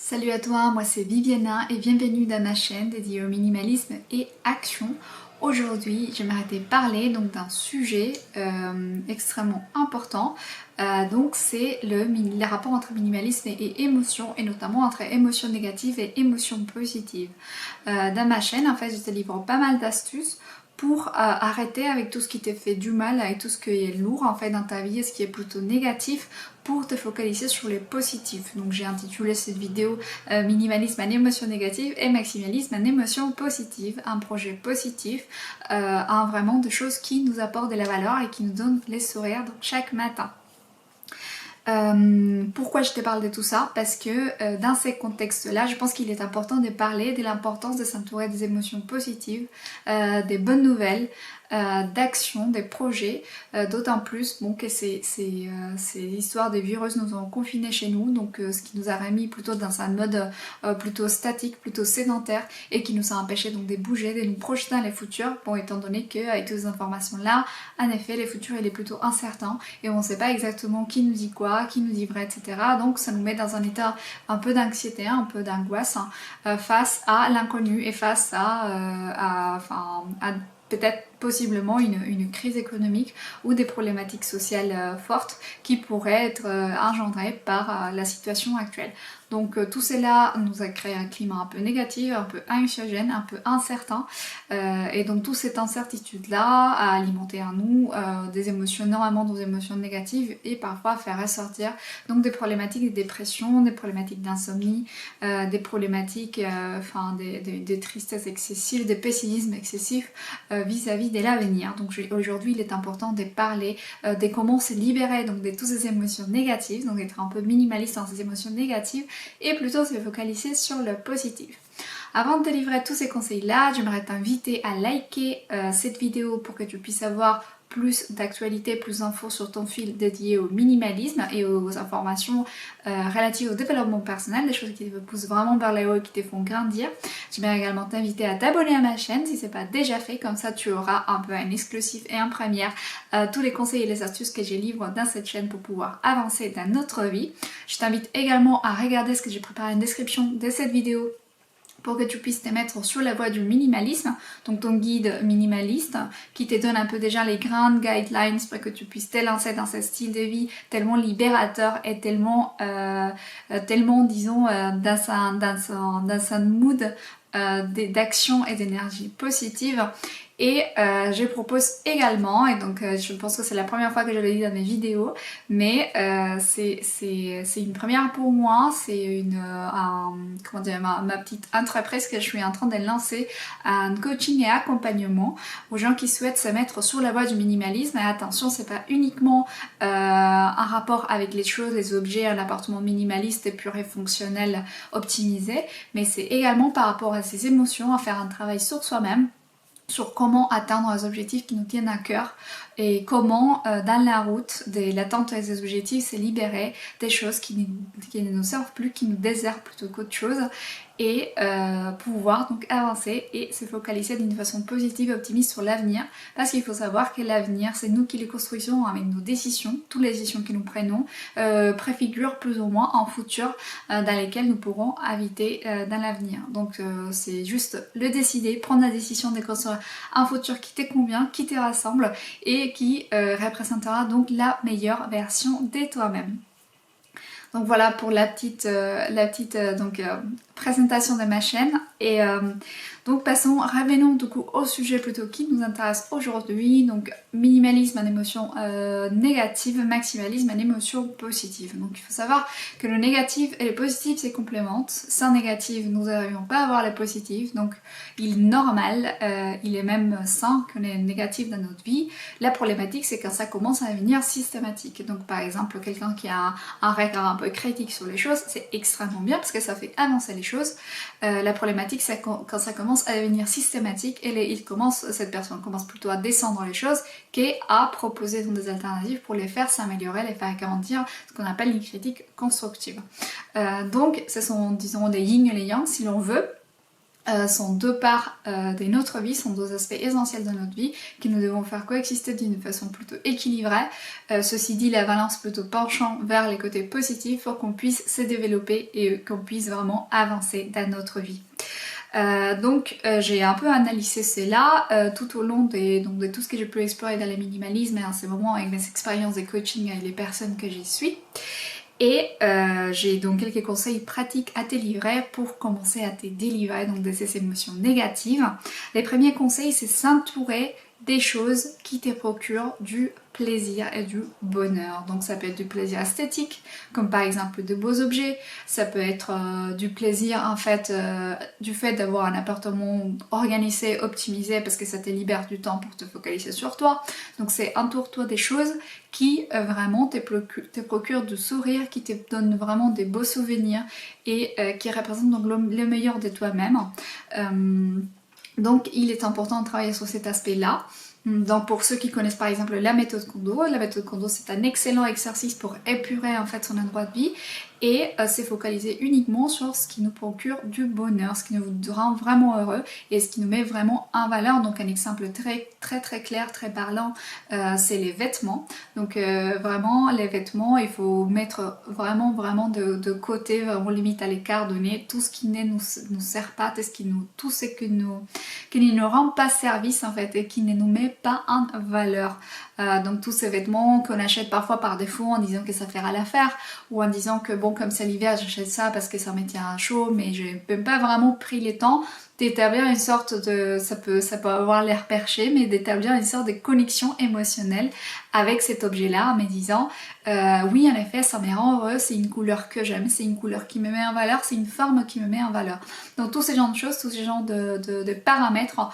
Salut à toi, moi c'est Viviana et bienvenue dans ma chaîne dédiée au minimalisme et action. Aujourd'hui, j'aimerais te parler donc d'un sujet extrêmement important. Donc c'est les rapports entre minimalisme et émotion, et notamment entre émotions négatives et émotions positives. Dans ma chaîne, en fait, je te livre pas mal d'astuces pour arrêter avec tout ce qui te fait du mal, avec tout ce qui est lourd en fait dans ta vie et ce qui est plutôt négatif, pour te focaliser sur les positifs. Donc j'ai intitulé cette vidéo Minimalisme en émotion négative et Maximalisme en émotion positive, un projet positif, vraiment de choses qui nous apportent de la valeur et qui nous donnent les sourires donc, chaque matin. Pourquoi je te parle de tout ça? Parce que dans ces contextes-là, je pense qu'il est important de parler de l'importance de s'entourer des émotions positives, des bonnes nouvelles, d'actions, des projets, d'autant plus bon, que ces histoires de virus nous ont confinés chez nous, donc ce qui nous a remis plutôt dans un mode plutôt statique, plutôt sédentaire, et qui nous a empêché donc de bouger, de nous projeter dans les futurs, bon, étant donné qu'avec toutes ces informations-là, en effet, les futurs il est plutôt incertain, et on ne sait pas exactement qui nous dit quoi, qui nous dit vrai, etc. Donc ça nous met dans un état un peu d'anxiété, un peu d'angoisse face à l'inconnu et face à peut-être possiblement une crise économique ou des problématiques sociales fortes qui pourraient être engendrées par la situation actuelle. Donc tout cela nous a créé un climat un peu négatif, un peu anxiogène, un peu incertain, et donc toute cette incertitude-là a alimenté en nous des émotions, normalement des émotions négatives, et parfois faire ressortir donc des problématiques de dépression, des problématiques d'insomnie, des problématiques, des tristesses excessives, des pessimismes excessifs vis-à-vis de l'avenir. Donc aujourd'hui il est important de parler de comment se libérer donc de toutes ces émotions négatives, donc d'être un peu minimaliste dans ces émotions négatives et plutôt se focaliser sur le positif. Avant de te livrer tous ces conseils là, j'aimerais t'inviter à liker cette vidéo pour que tu puisses avoir plus d'actualité, plus d'infos sur ton fil dédié au minimalisme et aux informations relatives au développement personnel, des choses qui te poussent vraiment vers le haut et qui te font grandir. J'aimerais également t'inviter à t'abonner à ma chaîne si ce n'est pas déjà fait, comme ça tu auras un peu en exclusif et en première tous les conseils et les astuces que je livre dans cette chaîne pour pouvoir avancer dans notre vie. Je t'invite également à regarder ce que j'ai préparé en description de cette vidéo pour que tu puisses te mettre sur la voie du minimalisme, donc ton guide minimaliste qui te donne un peu déjà les grandes guidelines pour que tu puisses te lancer dans ce style de vie tellement libérateur et tellement disons dans un mood d'action et d'énergie positive. Et je propose également, et donc je pense que c'est la première fois que je le dis dans mes vidéos, mais c'est une première pour moi, c'est ma petite entreprise que je suis en train de lancer, un coaching et accompagnement aux gens qui souhaitent se mettre sur la voie du minimalisme. Et attention, c'est pas uniquement un rapport avec les choses, les objets, un appartement minimaliste, pur et fonctionnel, optimisé, mais c'est également par rapport à ses émotions, à faire un travail sur soi-même, sur comment atteindre les objectifs qui nous tiennent à cœur et comment dans la route de l'atteinte de ces objectifs se libérer des choses qui ne nous servent plus, qui nous desservent plutôt qu'autre chose, et pouvoir donc avancer et se focaliser d'une façon positive et optimiste sur l'avenir, parce qu'il faut savoir que l'avenir c'est nous qui le construisons avec nos décisions. Toutes les décisions que nous prenons préfigurent plus ou moins un futur dans lequel nous pourrons habiter dans l'avenir. Donc c'est juste le décider, prendre la décision de construire un futur qui te convient, qui te rassemble et qui représentera donc la meilleure version de toi-même. Donc voilà pour la petite présentation de ma chaîne. Et donc revenons du coup au sujet plutôt qui nous intéresse aujourd'hui. Donc minimalisme en émotion négative, maximalisme en émotion positive. Donc il faut savoir que le négatif et le positif se complémentent. Sans négatif, nous n'arrivons pas à avoir le positif. Donc il est normal, il est même sain qu'on ait négatif dans notre vie. La problématique c'est quand ça commence à devenir systématique. Donc par exemple quelqu'un qui a un regard un peu critique sur les choses, c'est extrêmement bien parce que ça fait avancer les choses. La problématique c'est quand ça commence à devenir systématique et cette personne commence plutôt à descendre les choses qu'à proposer des alternatives pour les faire s'améliorer, les faire grandir, ce qu'on appelle une critique constructive. Donc ce sont disons les yin et les yang si l'on veut. sont deux parts de notre vie, sont deux aspects essentiels de notre vie que nous devons faire coexister d'une façon plutôt équilibrée. Ceci dit, la balance plutôt penchant vers les côtés positifs pour qu'on puisse se développer et qu'on puisse vraiment avancer dans notre vie. Donc j'ai un peu analysé cela tout au long de tout ce que j'ai pu explorer dans le minimalisme et en ce moment avec mes expériences de coaching avec les personnes que j'y suis. Et j'ai donc quelques conseils pratiques à te livrer pour commencer à te délivrer donc de ces émotions négatives. Les premiers conseils, c'est s'entourer des choses qui te procurent du plaisir et du bonheur. Donc ça peut être du plaisir esthétique, comme par exemple de beaux objets, ça peut être du plaisir en fait, du fait d'avoir un appartement organisé, optimisé, parce que ça te libère du temps pour te focaliser sur toi. Donc c'est entoure-toi des choses qui vraiment te procurent du sourire, qui te donnent vraiment des beaux souvenirs et qui représentent donc le meilleur de toi-même. Donc il est important de travailler sur cet aspect-là. Donc pour ceux qui connaissent par exemple la méthode Kondo c'est un excellent exercice pour épurer en fait son endroit de vie et se focaliser uniquement sur ce qui nous procure du bonheur, ce qui nous rend vraiment heureux et ce qui nous met vraiment en valeur. Donc un exemple très clair, très parlant, c'est les vêtements. Donc vraiment les vêtements, il faut mettre vraiment de côté, vraiment limite à l'écart, donner tout ce qui ne nous sert pas, tout ce qui ne nous rend pas service en fait et qui ne nous met pas en valeur. Donc tous ces vêtements qu'on achète parfois par défaut en disant que ça fera l'affaire ou en disant que bon comme c'est l'hiver j'achète ça parce que ça me tient chaud, mais j'ai même pas vraiment pris le temps d'établir une sorte de, ça peut avoir l'air perché, mais d'établir une sorte de connexion émotionnelle avec cet objet-là en me disant oui en effet ça me rend heureux, c'est une couleur que j'aime, c'est une couleur qui me met en valeur, c'est une forme qui me met en valeur. Donc tous ces genres de choses, tous ces genres de paramètres,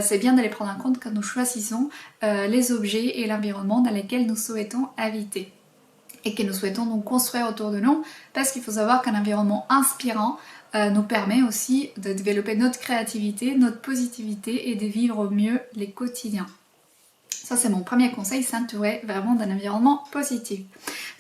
c'est bien de les prendre en compte quand nous choisissons les objets et l'environnement dans lesquels nous souhaitons habiter et que nous souhaitons donc construire autour de nous, parce qu'il faut savoir qu'un environnement inspirant nous permet aussi de développer notre créativité, notre positivité et de vivre au mieux les quotidiens. Ça c'est mon premier conseil, s'entourer vraiment d'un environnement positif.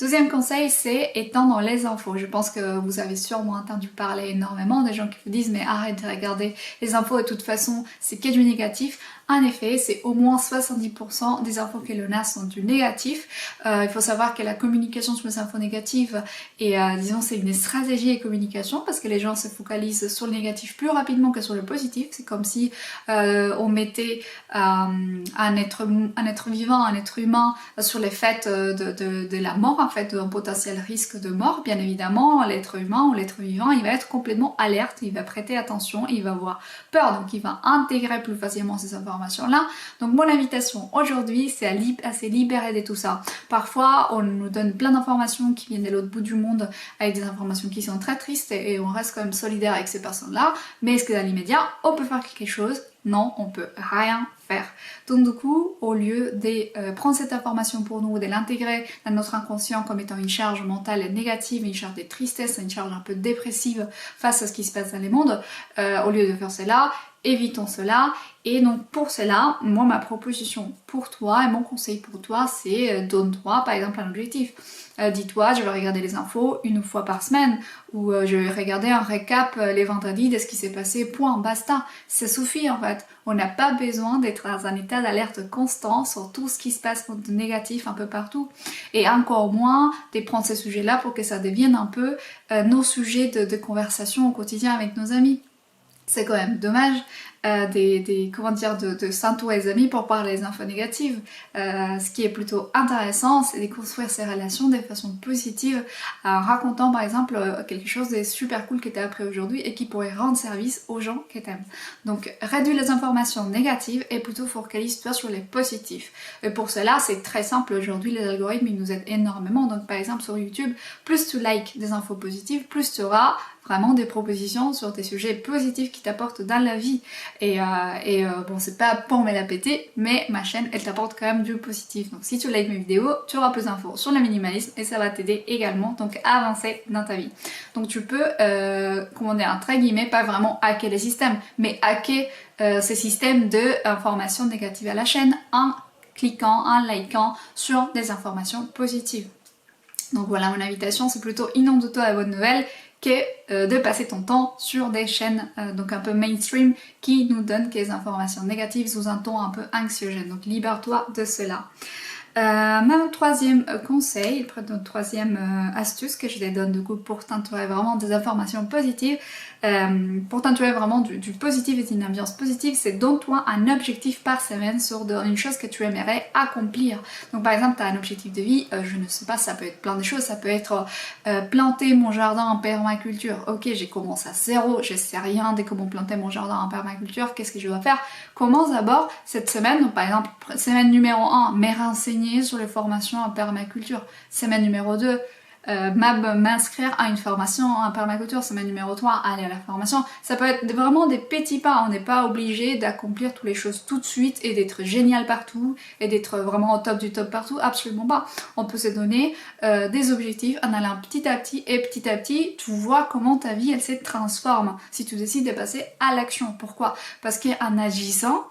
Deuxième conseil, c'est étendre les infos. Je pense que vous avez sûrement entendu parler énormément des gens qui vous disent mais arrête de regarder les infos, de toute façon c'est que du négatif. En effet, c'est au moins 70% des infos que l'on a sont du négatif. Il faut savoir que la communication sur les infos négatives, et disons c'est une stratégie de communication parce que les gens se focalisent sur le négatif plus rapidement que sur le positif. C'est comme si on mettait un être vivant, un être humain sur les faits de la mort, en fait, d'un potentiel risque de mort. Bien évidemment, l'être humain ou l'être vivant, il va être complètement alerte, il va prêter attention, il va avoir peur, donc il va intégrer plus facilement ces informations là. Donc mon invitation aujourd'hui, c'est à se libérer de tout ça. Parfois on nous donne plein d'informations qui viennent de l'autre bout du monde avec des informations qui sont très tristes et on reste quand même solidaire avec ces personnes là, mais est-ce que dans l'immédiat on peut faire quelque chose? Non, on peut rien faire. Donc du coup, au lieu de prendre cette information pour nous, de l'intégrer dans notre inconscient comme étant une charge mentale négative, une charge de tristesse, une charge un peu dépressive face à ce qui se passe dans le monde, au lieu de faire cela, évitons cela. Et donc pour cela, moi ma proposition pour toi et mon conseil pour toi, c'est donne-toi par exemple un objectif. Dis-toi, je vais regarder les infos une fois par semaine, ou je vais regarder un récap les vendredis de ce qui s'est passé, point, basta. Ça suffit en fait. On n'a pas besoin d'être dans un état d'alerte constant sur tout ce qui se passe de négatif un peu partout. Et encore moins de prendre ces sujets-là pour que ça devienne un peu nos sujets de conversation au quotidien avec nos amis. C'est quand même dommage de s'entourer des amis pour parler des infos négatives. Ce qui est plutôt intéressant, c'est de construire ces relations de façon positive en racontant par exemple quelque chose de super cool que tu as appris aujourd'hui et qui pourrait rendre service aux gens que tu aimes. Donc réduis les informations négatives et plutôt focalise-toi sur les positifs. Et pour cela, c'est très simple. Aujourd'hui, les algorithmes ils nous aident énormément. Donc par exemple sur YouTube, plus tu likes des infos positives, plus tu auras vraiment des propositions sur des sujets positifs qui t'apportent dans la vie. Et bon, c'est pas pour me la péter, mais ma chaîne, elle t'apporte quand même du positif. Donc si tu likes mes vidéos, tu auras plus d'infos sur le minimalisme et ça va t'aider également donc à avancer dans ta vie. Donc tu peux, comment dire, entre guillemets, pas vraiment hacker les systèmes, mais hacker ces systèmes d'informations négatives à la chaîne en cliquant, en likant sur des informations positives. Donc voilà, mon invitation, c'est plutôt inonde-toi à la bonne nouvelle, que de passer ton temps sur des chaînes donc un peu mainstream qui nous donnent des informations négatives sous un ton un peu anxiogène. Donc libère-toi de cela. Mon troisième conseil, notre troisième astuce que je te donne du coup pour t'entourer vraiment des informations positives, pour t'entourer vraiment du positif et d'une ambiance positive, c'est donne-toi un objectif par semaine sur une chose que tu aimerais accomplir. Donc par exemple, tu as un objectif de vie, je ne sais pas, ça peut être plein de choses, ça peut être planter mon jardin en permaculture. Ok, j'ai commencé à zéro, je sais rien de comment planter mon jardin en permaculture, qu'est-ce que je dois faire? Commence d'abord cette semaine, donc par exemple, semaine numéro 1, me renseigner sur les formations en permaculture. Semaine numéro 2, m'inscrire à une formation en permaculture. Semaine numéro 3, aller à la formation. Ça peut être vraiment des petits pas, on n'est pas obligé d'accomplir toutes les choses tout de suite et d'être génial partout et d'être vraiment au top du top partout, absolument pas. On peut se donner des objectifs en allant petit à petit et petit à petit, tu vois comment ta vie elle se transforme si tu décides de passer à l'action. Pourquoi? Parce qu'en agissant,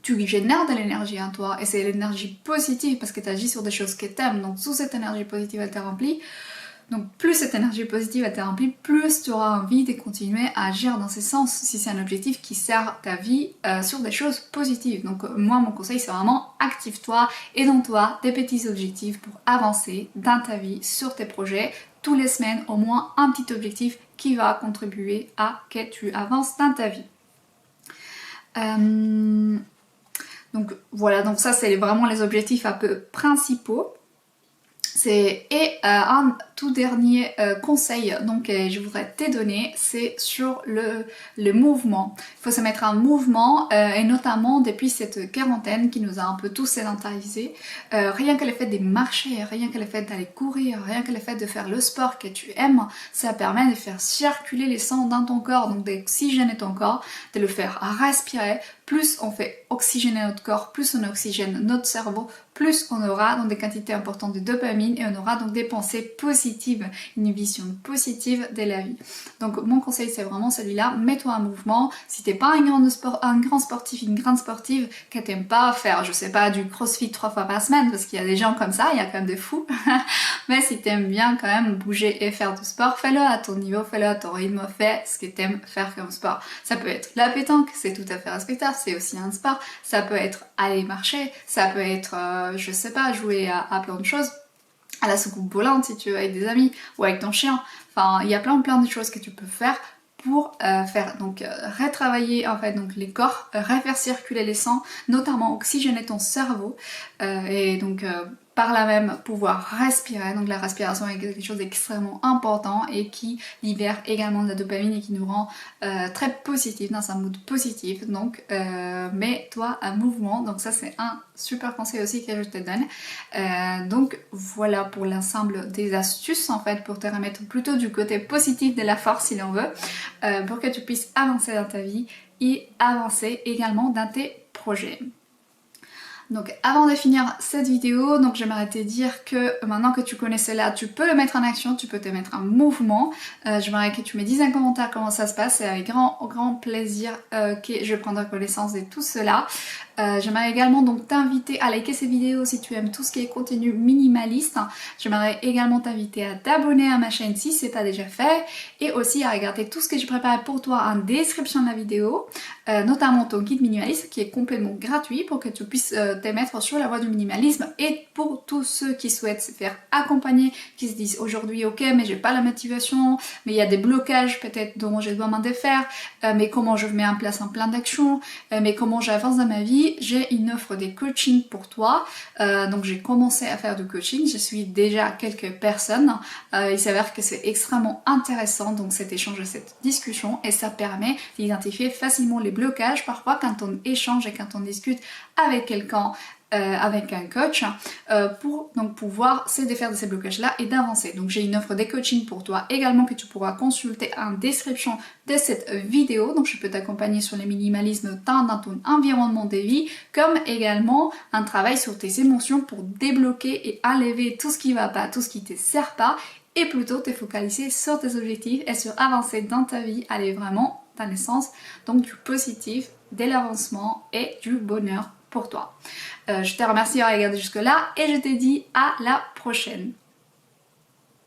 tu génères de l'énergie en toi et c'est l'énergie positive parce que tu agis sur des choses que tu aimes. Donc sous cette énergie positive elle t'est remplie, donc plus cette énergie positive elle t'est remplie, plus tu auras envie de continuer à agir dans ce sens si c'est un objectif qui sert ta vie sur des choses positives. Donc moi mon conseil c'est vraiment active-toi et donne-toi des petits objectifs pour avancer dans ta vie, sur tes projets. Tous les semaines au moins un petit objectif qui va contribuer à que tu avances dans ta vie. Donc voilà, donc ça c'est vraiment les objectifs un peu principaux. Et un tout dernier conseil donc je voudrais te donner, c'est sur le mouvement. Il faut se mettre en mouvement et notamment depuis cette quarantaine qui nous a un peu tous sédentarisés. Rien que le fait de marcher, rien que le fait d'aller courir, rien que le fait de faire le sport que tu aimes, ça permet de faire circuler les sangs dans ton corps, donc d'oxygéner ton corps, de le faire respirer. Plus on fait oxygéner notre corps, plus on oxygène notre cerveau, plus on aura donc des quantités importantes de dopamine et on aura donc des pensées positives, une vision positive de la vie. Donc mon conseil c'est vraiment celui-là, mets-toi en mouvement. Si t'es pas un grand sportif, une grande sportive, que t'aimes pas faire, je sais pas, du crossfit 3 fois par semaine, parce qu'il y a des gens comme ça, il y a quand même des fous, mais si t'aimes bien quand même bouger et faire du sport, fais-le à ton niveau, fais-le à ton rythme, fais ce que t'aimes faire comme sport. Ça peut être la pétanque, c'est tout à fait respectable, c'est aussi un sport, ça peut être aller marcher, ça peut être, je sais pas, jouer à plein de choses, à la soucoupe volante si tu veux, avec des amis, ou avec ton chien, enfin il y a plein de choses que tu peux faire pour faire donc retravailler en fait donc les corps, refaire circuler les sangs, notamment oxygéner ton cerveau et donc par là même pouvoir respirer. Donc la respiration est quelque chose d'extrêmement important et qui libère également de la dopamine et qui nous rend très positif, dans un mood positif. Donc mets-toi un mouvement, donc ça c'est un super conseil aussi que je te donne. Donc voilà pour l'ensemble des astuces en fait pour te remettre plutôt du côté positif de la force si l'on veut, pour que tu puisses avancer dans ta vie et avancer également dans tes projets. Donc avant de finir cette vidéo, donc j'aimerais te dire que maintenant que tu connais cela, tu peux le mettre en action, tu peux te mettre en mouvement. J'aimerais que tu me dises en commentaire comment ça se passe et avec grand plaisir que je prendrai connaissance de tout cela. J'aimerais également donc t'inviter à liker ces vidéos si tu aimes tout ce qui est contenu minimaliste. J'aimerais également t'inviter à t'abonner à ma chaîne si c'est pas déjà fait et aussi à regarder tout ce que j'ai préparé pour toi en description de la vidéo, notamment ton guide minimaliste qui est complètement gratuit pour que tu puisses te mettre sur la voie du minimalisme et pour tous ceux qui souhaitent se faire accompagner, qui se disent aujourd'hui ok mais j'ai pas la motivation, mais il y a des blocages peut-être dont je dois m'en défaire, mais comment je mets en place un plan d'action, mais comment j'avance dans ma vie. J'ai une offre des coachings pour toi, donc j'ai commencé à faire du coaching, je suis déjà quelques personnes, il s'avère que c'est extrêmement intéressant donc cet échange, cette discussion et ça permet d'identifier facilement les blocages parfois quand on échange et quand on discute avec quelqu'un, avec un coach pour donc pouvoir se défaire de ces blocages là et d'avancer. Donc j'ai une offre des coachings pour toi également que tu pourras consulter en description de cette vidéo. Donc je peux t'accompagner sur le minimalisme tant dans ton environnement de vie comme également un travail sur tes émotions pour débloquer et enlever tout ce qui va pas, tout ce qui te sert pas et plutôt te focaliser sur tes objectifs et sur avancer dans ta vie, aller vraiment dans le sens donc du positif, de l'avancement et du bonheur pour toi. Je te remercie d'avoir regardé jusque là et je te dis à la prochaine.